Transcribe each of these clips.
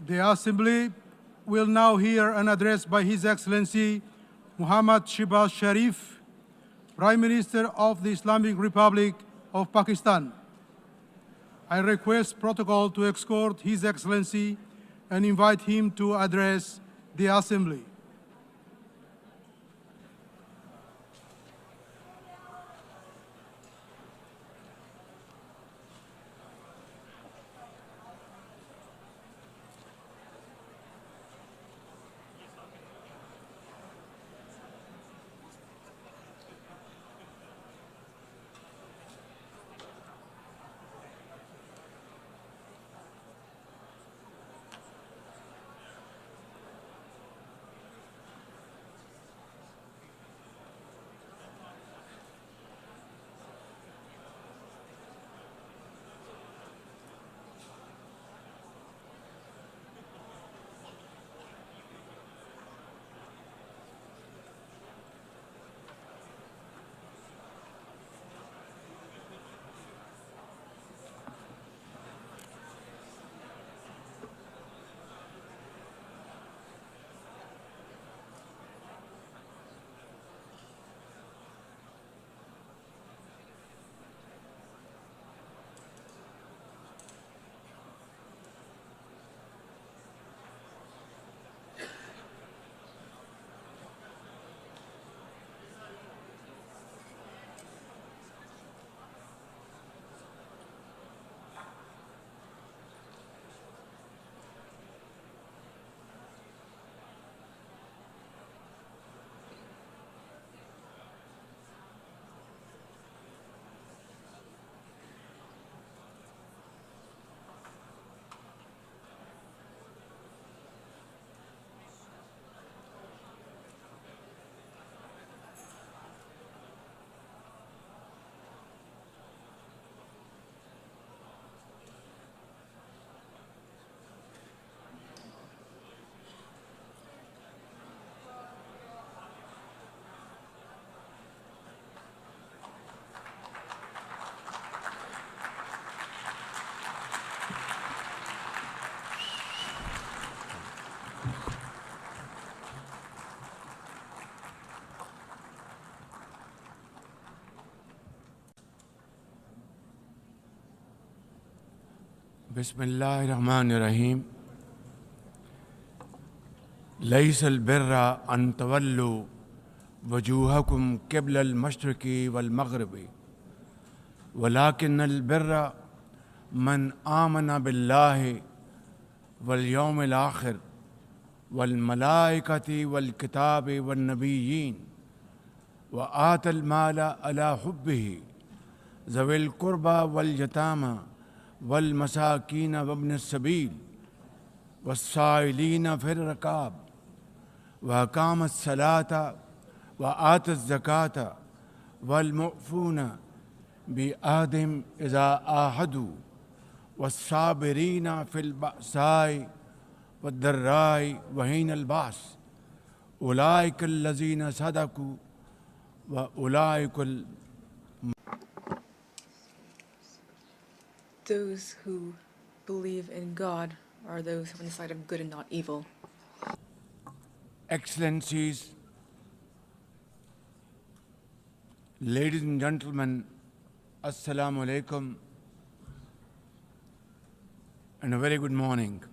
The Assembly will now hear an address by His Excellency Muhammad Shehbaz Sharif, Prime Minister of the Islamic Republic of Pakistan. I request protocol to escort His Excellency and invite him to address the Assembly. Bismillahirrahmanirrahim. ليس البر أن تولوا وجوهكم قبل المشرق والمغرب ولكن البر من آمن بالله واليوم الآخر والملائكة والكتاب والنبيين وآتى المال على حبه ذوي القربى واليتامى والمساكين وابن السبيل والسائلين في الركاب وأقام الصلاة وآتى الزكاة والمؤفون بعهدهم إذا عاهدوا والصابرين في البأساء والضراء وحين البأس أولئك الذين صدقوا وأولئك Those who believe in God are those who are on the side of good and not evil. Excellencies, ladies and gentlemen, Assalamu alaikum and a very good morning.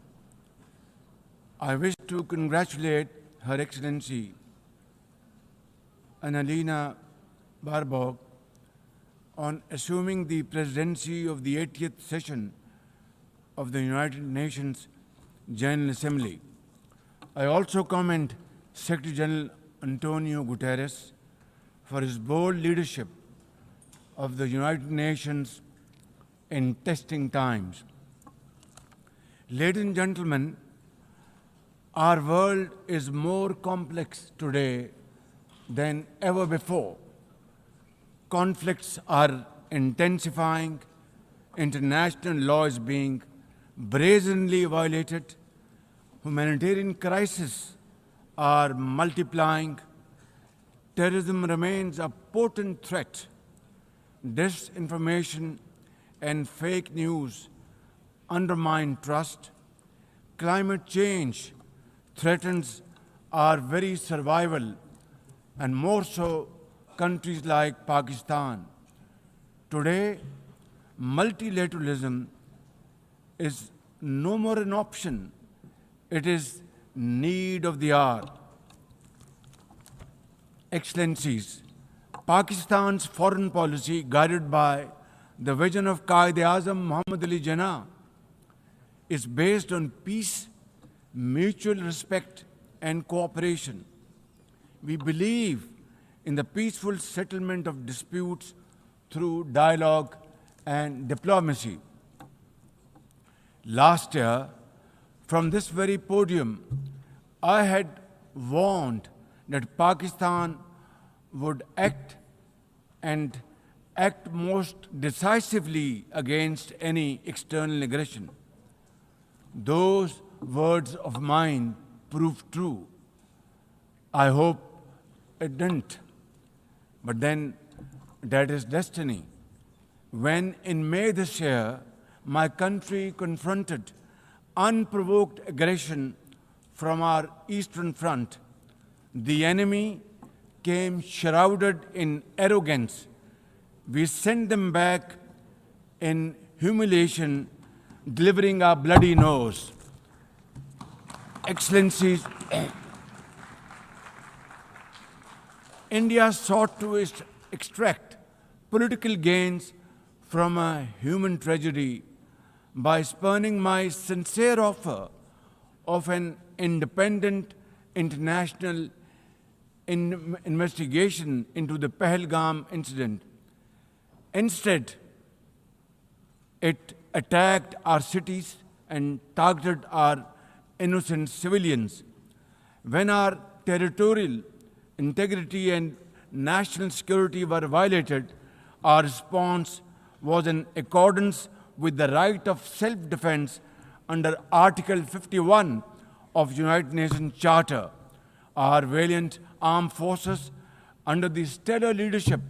I wish to congratulate Her Excellency Annalena Baerbock on assuming the presidency of the 80th session of the United Nations General Assembly. I also commend Secretary General Antonio Guterres for his bold leadership of the United Nations in testing times. Ladies and gentlemen, our world is more complex today than ever before. Conflicts are intensifying, international law is being brazenly violated, humanitarian crises are multiplying, terrorism remains a potent threat, disinformation and fake news undermine trust, climate change threatens our very survival, and more so countries like Pakistan. Today, multilateralism is no more an option. It is need of the hour. Excellencies, Pakistan's foreign policy, guided by the vision of Quaid-e-Azam Muhammad Ali Jinnah, is based on peace, mutual respect, and cooperation. We believe in the peaceful settlement of disputes through dialogue and diplomacy. Last year, from this very podium, I had warned that Pakistan would act most decisively against any external aggression. Those words of mine proved true. I hope it didn't. But then that is destiny. When in May this year, my country confronted unprovoked aggression from our eastern front, the enemy came shrouded in arrogance. We sent them back in humiliation, delivering our bloody nose. Excellencies, India sought to extract political gains from a human tragedy by spurning my sincere offer of an independent international investigation into the Pahalgam incident. Instead, it attacked our cities and targeted our innocent civilians. When our territorial integrity and national security were violated, our response was in accordance with the right of self-defense under Article 51 of United Nations Charter. Our valiant armed forces, under the stellar leadership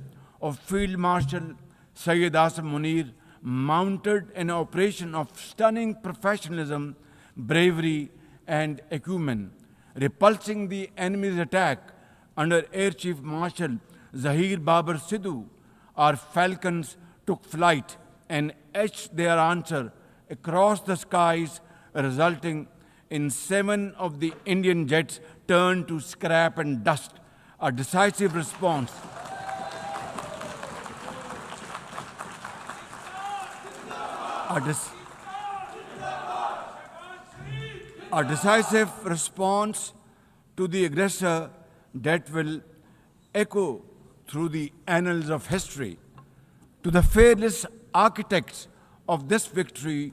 of Field Marshal Syed Asim Munir, mounted an operation of stunning professionalism, bravery, and acumen. Repulsing the enemy's attack under Air Chief Marshal Zahir Babar Sidhu, our falcons took flight and etched their answer across the skies, resulting in 7 of the Indian jets turned to scrap and dust. A decisive response. A decisive response to the aggressor that will echo through the annals of history. To the fearless architects of this victory,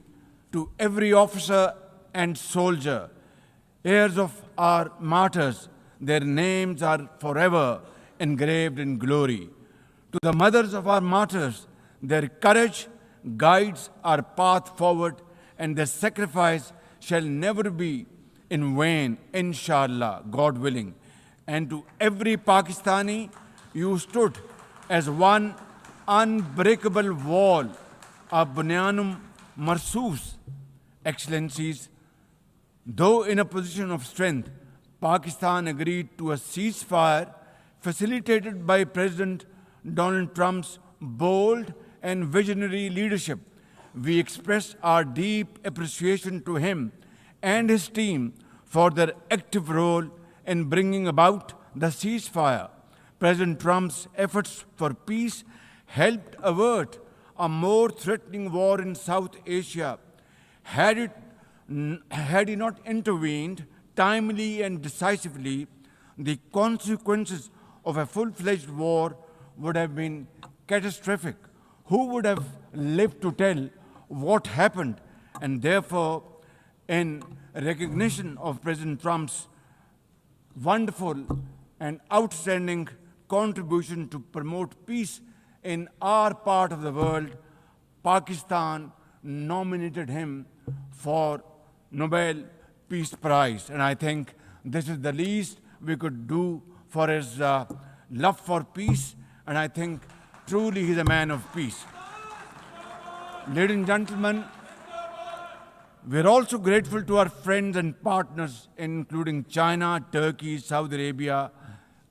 to every officer and soldier, heirs of our martyrs, their names are forever engraved in glory. To the mothers of our martyrs, their courage guides our path forward, and their sacrifice shall never be in vain, inshallah, God willing. And to every Pakistani, you stood as one unbreakable wall, a bunyanum marsus. Excellencies, though in a position of strength, Pakistan agreed to a ceasefire facilitated by President Donald Trump's bold and visionary leadership. We express our deep appreciation to him and his team for their active role in bringing about the ceasefire. President Trump's efforts for peace helped avert a more threatening war in South Asia. Had he not intervened timely and decisively, the consequences of a full-fledged war would have been catastrophic. Who would have lived to tell what happened? And therefore, in recognition of President Trump's wonderful and outstanding contribution to promote peace in our part of the world, Pakistan nominated him for Nobel Peace Prize. And I think this is the least we could do for his love for peace. And I think truly he's a man of peace. Ladies and gentlemen, We're also grateful to our friends and partners, including China, Turkey, Saudi Arabia,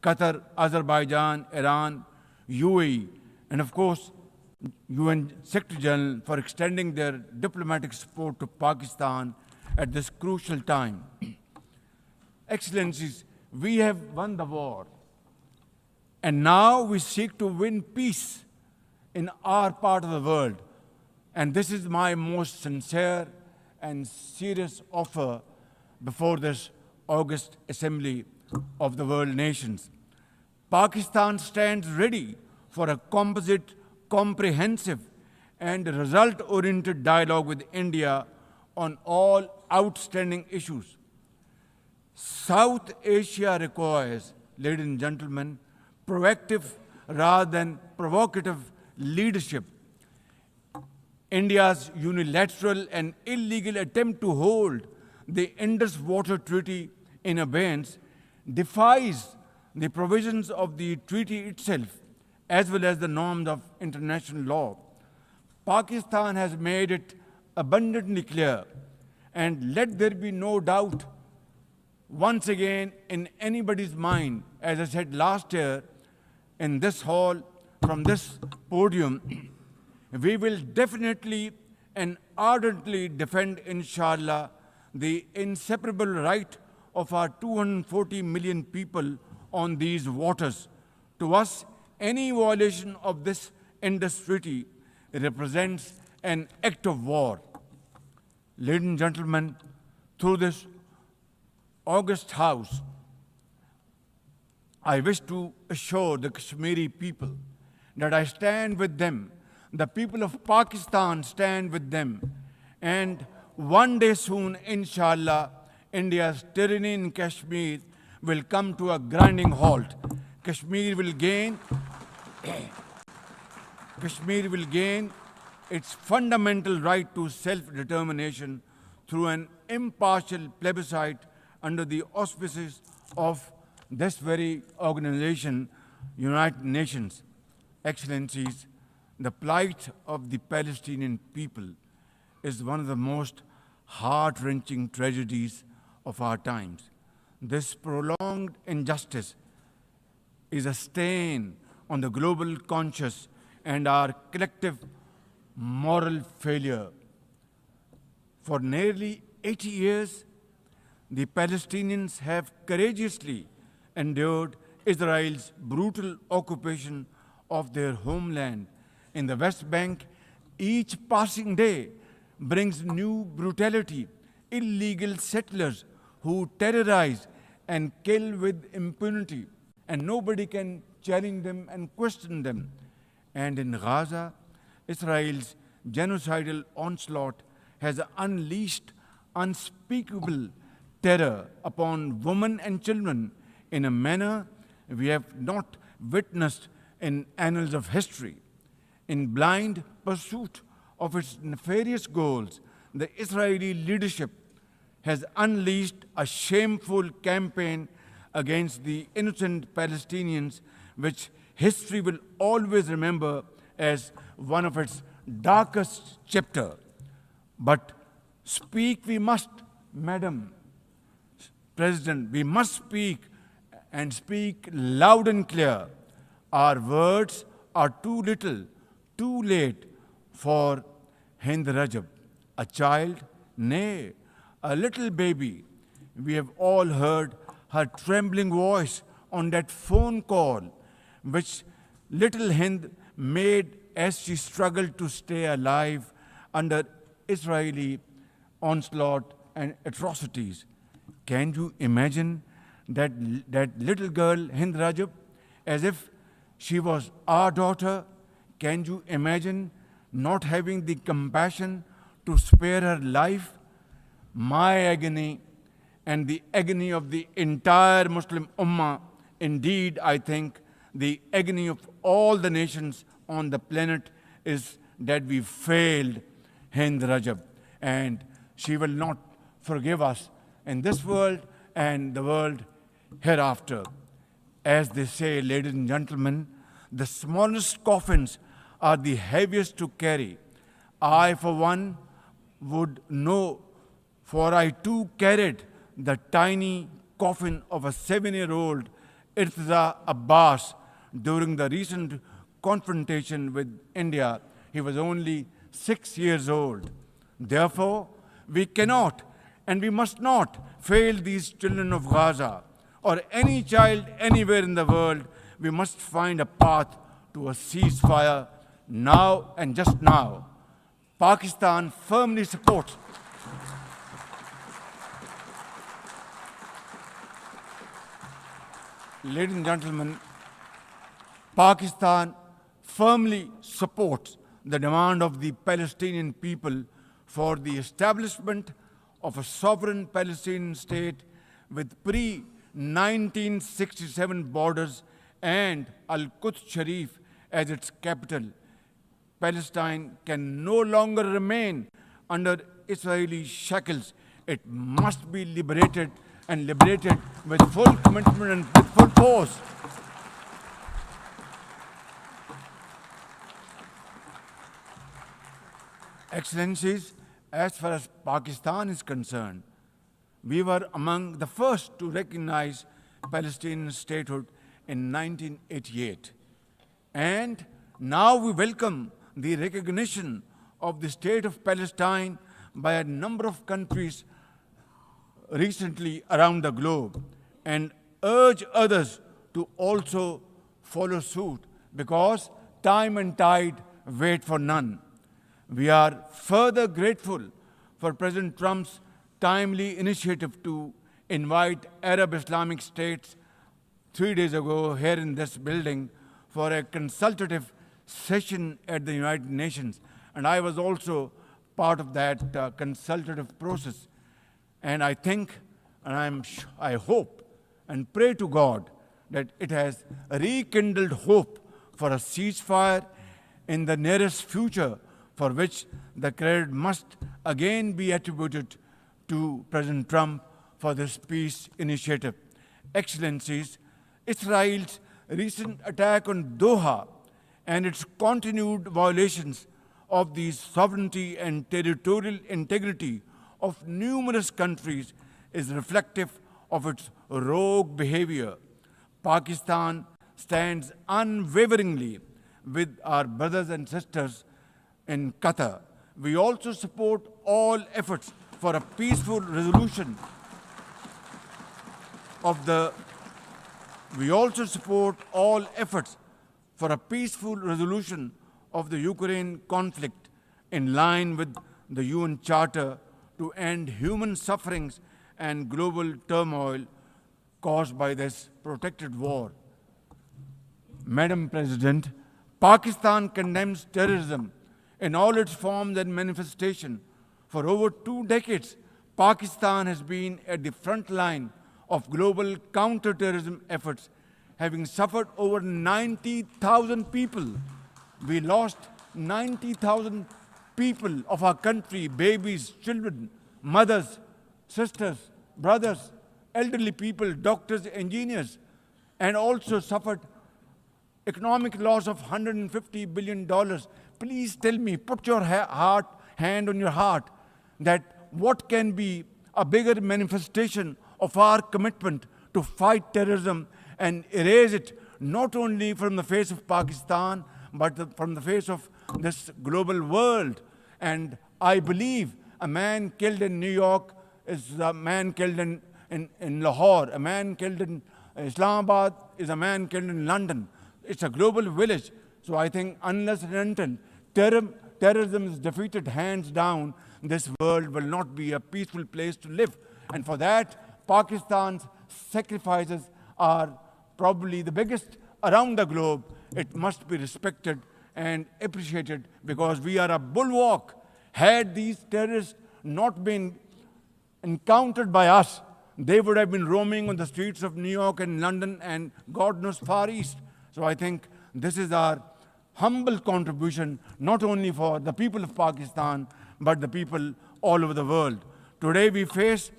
Qatar, Azerbaijan, Iran, UAE, and of course, UN Secretary General for extending their diplomatic support to Pakistan at this crucial time. Excellencies, we have won the war, and now we seek to win peace in our part of the world. And this is my most sincere and serious offer before this August Assembly of the World Nations. Pakistan stands ready for a composite, comprehensive, and result-oriented dialogue with India on all outstanding issues. South Asia requires, ladies and gentlemen, proactive rather than provocative leadership. India's unilateral and illegal attempt to hold the Indus Water Treaty in abeyance defies the provisions of the treaty itself as well as the norms of international law. Pakistan has made it abundantly clear, and let there be no doubt once again in anybody's mind, as I said last year in this hall, from this podium, we will definitely and ardently defend, inshallah, the inseparable right of our 240 million people on these waters. To us, any violation of this Indus Treaty represents an act of war. Ladies and gentlemen, through this august House, I wish to assure the Kashmiri people that I stand with them. The people of Pakistan stand with them. And one day soon, inshallah, India's tyranny in Kashmir will come to a grinding halt. Kashmir will gain its fundamental right to self-determination through an impartial plebiscite under the auspices of this very organization, United Nations. Excellencies, the plight of the Palestinian people is one of the most heart-wrenching tragedies of our times. This prolonged injustice is a stain on the global conscience and our collective moral failure. For nearly 80 years, the Palestinians have courageously endured Israel's brutal occupation of their homeland in the West Bank. Each passing day brings new brutality, illegal settlers who terrorize and kill with impunity, and nobody can challenge them and question them. And in Gaza, Israel's genocidal onslaught has unleashed unspeakable terror upon women and children in a manner we have not witnessed in annals of history. In blind pursuit of its nefarious goals, the Israeli leadership has unleashed a shameful campaign against the innocent Palestinians, which history will always remember as one of its darkest chapters. But speak we must, Madam President, we must speak and speak loud and clear. Our words are too little, too late for Hind Rajab, a child, nay, a little baby. We have all heard her trembling voice on that phone call, which little Hind made as she struggled to stay alive under Israeli onslaught and atrocities. Can you imagine that little girl, Hind Rajab, as if she was our daughter? Can you imagine not having the compassion to spare her life? My agony and the agony of the entire Muslim Ummah, indeed, I think, the agony of all the nations on the planet is that we failed Hind Rajab, and she will not forgive us in this world and the world hereafter. As they say, ladies and gentlemen, the smallest coffins are the heaviest to carry. I, for one, would know for I too carried the tiny coffin of a 7-year-old Irtiza Abbas during the recent confrontation with India. He was only 6 years old. Therefore, we cannot and we must not fail these children of Gaza or any child anywhere in the world. We must find a path to a ceasefire now and just now. Pakistan firmly supports Ladies and gentlemen, Pakistan firmly supports the demand of the Palestinian people for the establishment of a sovereign Palestinian state with pre-1967 borders and Al-Quds Sharif as its capital. Palestine can no longer remain under Israeli shackles. It must be liberated and liberated with full commitment and with full force. Excellencies, as far as Pakistan is concerned, we were among the first to recognize Palestinian statehood in 1988. And now we welcome the recognition of the state of Palestine by a number of countries recently around the globe, and urge others to also follow suit, because time and tide wait for none. We are further grateful for President Trump's timely initiative to invite Arab Islamic states 3 days ago here in this building for a consultative session at the United Nations. And I was also part of that consultative process. And I think, and I hope and pray to God that it has rekindled hope for a ceasefire in the nearest future, for which the credit must again be attributed to President Trump for this peace initiative. Excellencies, Israel's recent attack on Doha and its continued violations of the sovereignty and territorial integrity of numerous countries is reflective of its rogue behavior. Pakistan stands unwaveringly with our brothers and sisters in Qatar. We also support all efforts for a peaceful resolution of the Ukraine conflict in line with the UN Charter to end human sufferings and global turmoil caused by this protracted war. Madam President, Pakistan condemns terrorism in all its forms and manifestation. For over 2 decades, Pakistan has been at the front line of global counter-terrorism efforts, having suffered over 90,000 people. We lost 90,000 people of our country, babies, children, mothers, sisters, brothers, elderly people, doctors, engineers, and also suffered economic loss of $150 billion. Please tell me, put your hand on your heart, that what can be a bigger manifestation of our commitment to fight terrorism and erase it not only from the face of Pakistan, but from the face of this global world. And I believe a man killed in New York is a man killed in Lahore. A man killed in Islamabad is a man killed in London. It's a global village. So I think unless and until terrorism is defeated hands down, this world will not be a peaceful place to live. And for that, Pakistan's sacrifices are probably the biggest around the globe. It must be respected and appreciated, because we are a bulwark. Had these terrorists not been encountered by us, they would have been roaming on the streets of New York and London and God knows Far East. So I think this is our humble contribution, not only for the people of Pakistan, but the people all over the world. Today we face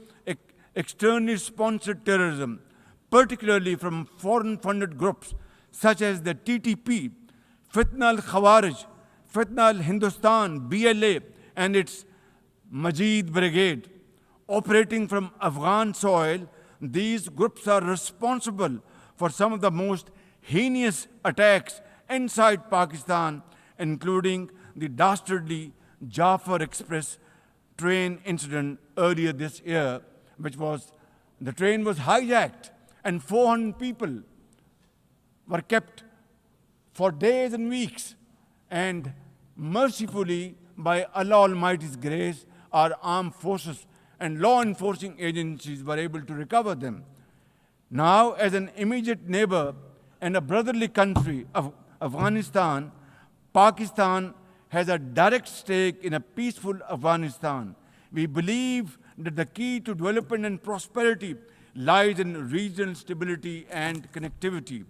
externally sponsored terrorism, particularly from foreign-funded groups such as the TTP, Fitna al-Khawarij, Fitna al-Hindustan, BLA, and its Majid Brigade. Operating from Afghan soil, these groups are responsible for some of the most heinous attacks inside Pakistan, including the dastardly Jafar Express train incident earlier this year, the train was hijacked and 400 people were kept for days and weeks. And mercifully, by Allah Almighty's grace, our armed forces and law enforcing agencies were able to recover them. Now, as an immediate neighbor and a brotherly country of Afghanistan, Pakistan has a direct stake in a peaceful Afghanistan. We believe that the key to development and prosperity lies in regional stability and connectivity.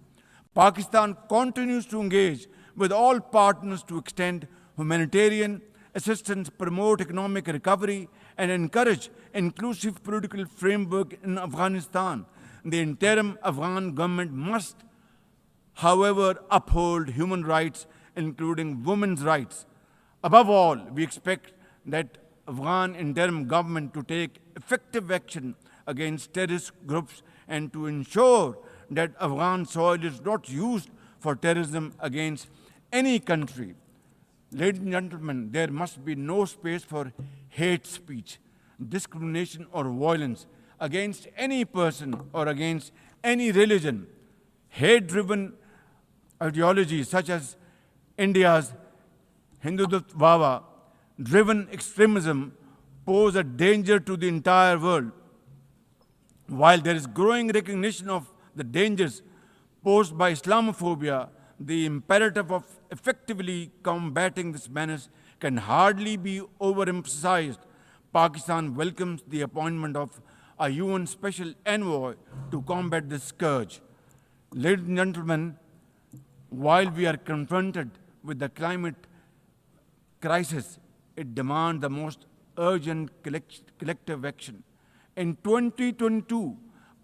Pakistan continues to engage with all partners to extend humanitarian assistance, promote economic recovery, and encourage inclusive political framework in Afghanistan. The interim Afghan government must, however, uphold human rights, including women's rights. Above all, we expect that Afghan interim government to take effective action against terrorist groups and to ensure that Afghan soil is not used for terrorism against any country. Ladies and gentlemen, there must be no space for hate speech, discrimination, or violence against any person or against any religion. Hate-driven ideologies such as India's Hindutva-driven extremism pose a danger to the entire world. While there is growing recognition of the dangers posed by Islamophobia, the imperative of effectively combating this menace can hardly be overemphasized. Pakistan welcomes the appointment of a UN Special Envoy to combat this scourge. Ladies and gentlemen, while we are confronted with the climate crisis, it demands the most urgent collective action. In 2022,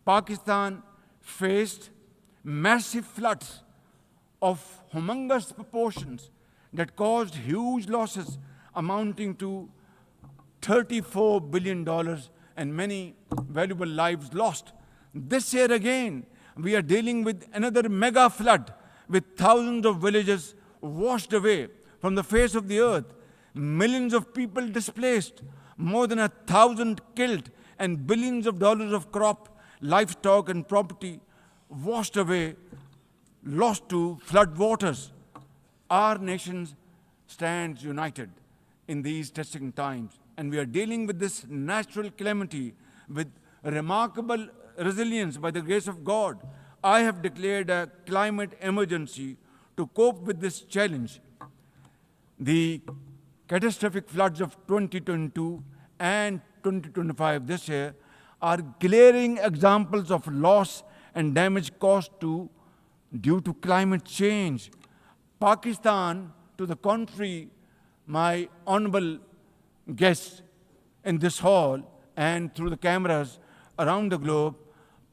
Pakistan faced massive floods of humongous proportions that caused huge losses amounting to $34 billion and many valuable lives lost. This year again, we are dealing with another mega flood with thousands of villages washed away from the face of the earth, millions of people displaced, more than 1,000 killed, and billions of dollars of crop, livestock, and property washed away, lost to flood waters. Our nation stands united in these testing times, and we are dealing with this natural calamity with remarkable resilience by the grace of God. I have declared a climate emergency to cope with this challenge. The catastrophic floods of 2022 and 2025 this year are glaring examples of loss and damage caused due to climate change. Pakistan, to the contrary, my honorable guests in this hall and through the cameras around the globe,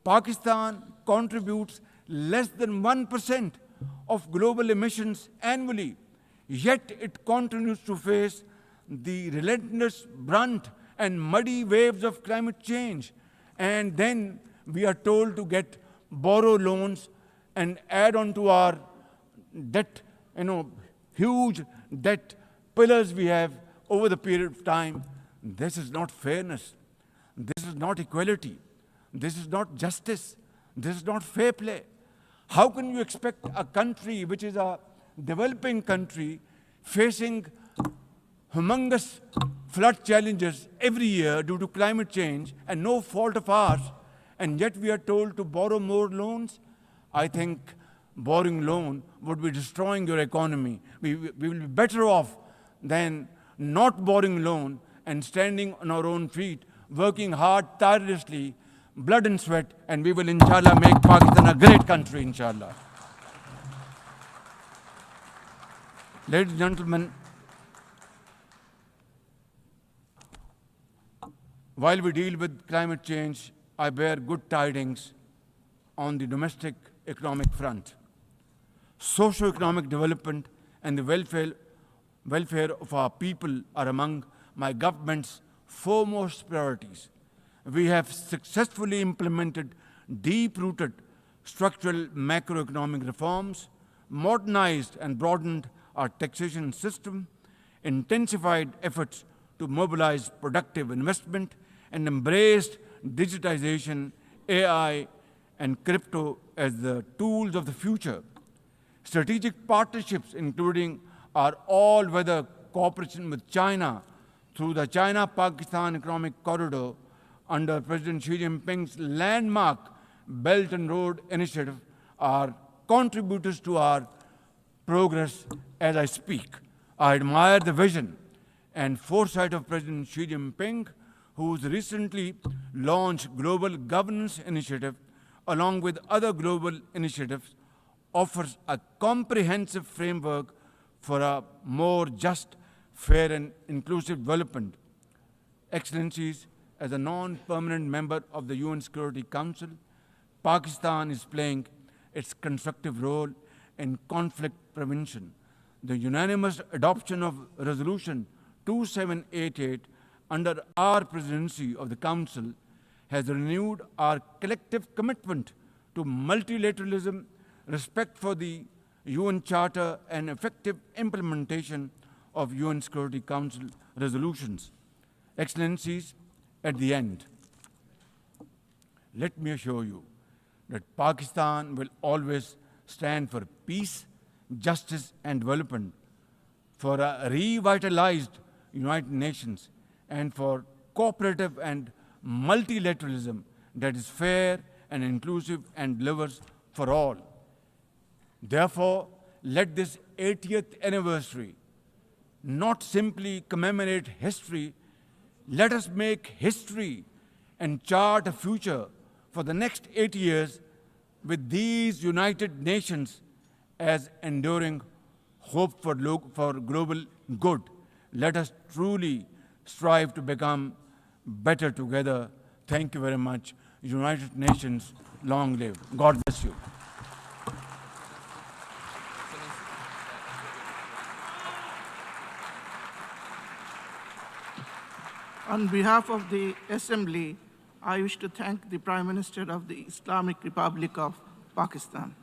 Pakistan contributes less than 1% of global emissions annually, yet it continues to face the relentless brunt and muddy waves of climate change. And then we are told to borrow loans and add on to our debt, huge debt pillars we have over the period of time. This is not fairness. This is not equality. This is not justice. This is not fair play. How can you expect a country which is a developing country facing humongous flood challenges every year due to climate change and no fault of ours, and yet we are told to borrow more loans? I think borrowing loan would be destroying your economy. We will be better off than not borrowing loan and standing on our own feet, working hard, tirelessly, blood and sweat, and we will, inshallah, make Pakistan a great country, inshallah. Ladies and gentlemen, while we deal with climate change, I bear good tidings on the domestic economic front. Socio-economic development and the welfare of our people are among my government's foremost priorities. we have successfully implemented deep-rooted structural macroeconomic reforms, modernized and broadened our taxation system, intensified efforts to mobilize productive investment, and embraced digitization, AI, and crypto as the tools of the future. Strategic partnerships, including our all-weather cooperation with China through the China-Pakistan Economic Corridor under President Xi Jinping's landmark Belt and Road Initiative, are contributors to our progress as I speak. I admire the vision and foresight of President Xi Jinping, whose recently launched Global Governance Initiative, along with other global initiatives, offers a comprehensive framework for a more just, fair, and inclusive development. Excellencies, as a non-permanent member of the UN Security Council, Pakistan is playing its constructive role in conflict prevention. The unanimous adoption of Resolution 2788 under our presidency of the Council has renewed our collective commitment to multilateralism, respect for the UN Charter, and effective implementation of UN Security Council resolutions. Excellencies, at the end, let me assure you that Pakistan will always stand for peace, justice, and development, for a revitalized United Nations, and for cooperative and multilateralism that is fair and inclusive and delivers for all. Therefore, let this 80th anniversary not simply commemorate history, let us make history and chart a future for the next 80 years with these United Nations as enduring hope for global good. Let us truly strive to become better together. Thank you very much. United Nations, long live. God bless you. On behalf of the Assembly, I wish to thank the Prime Minister of the Islamic Republic of Pakistan.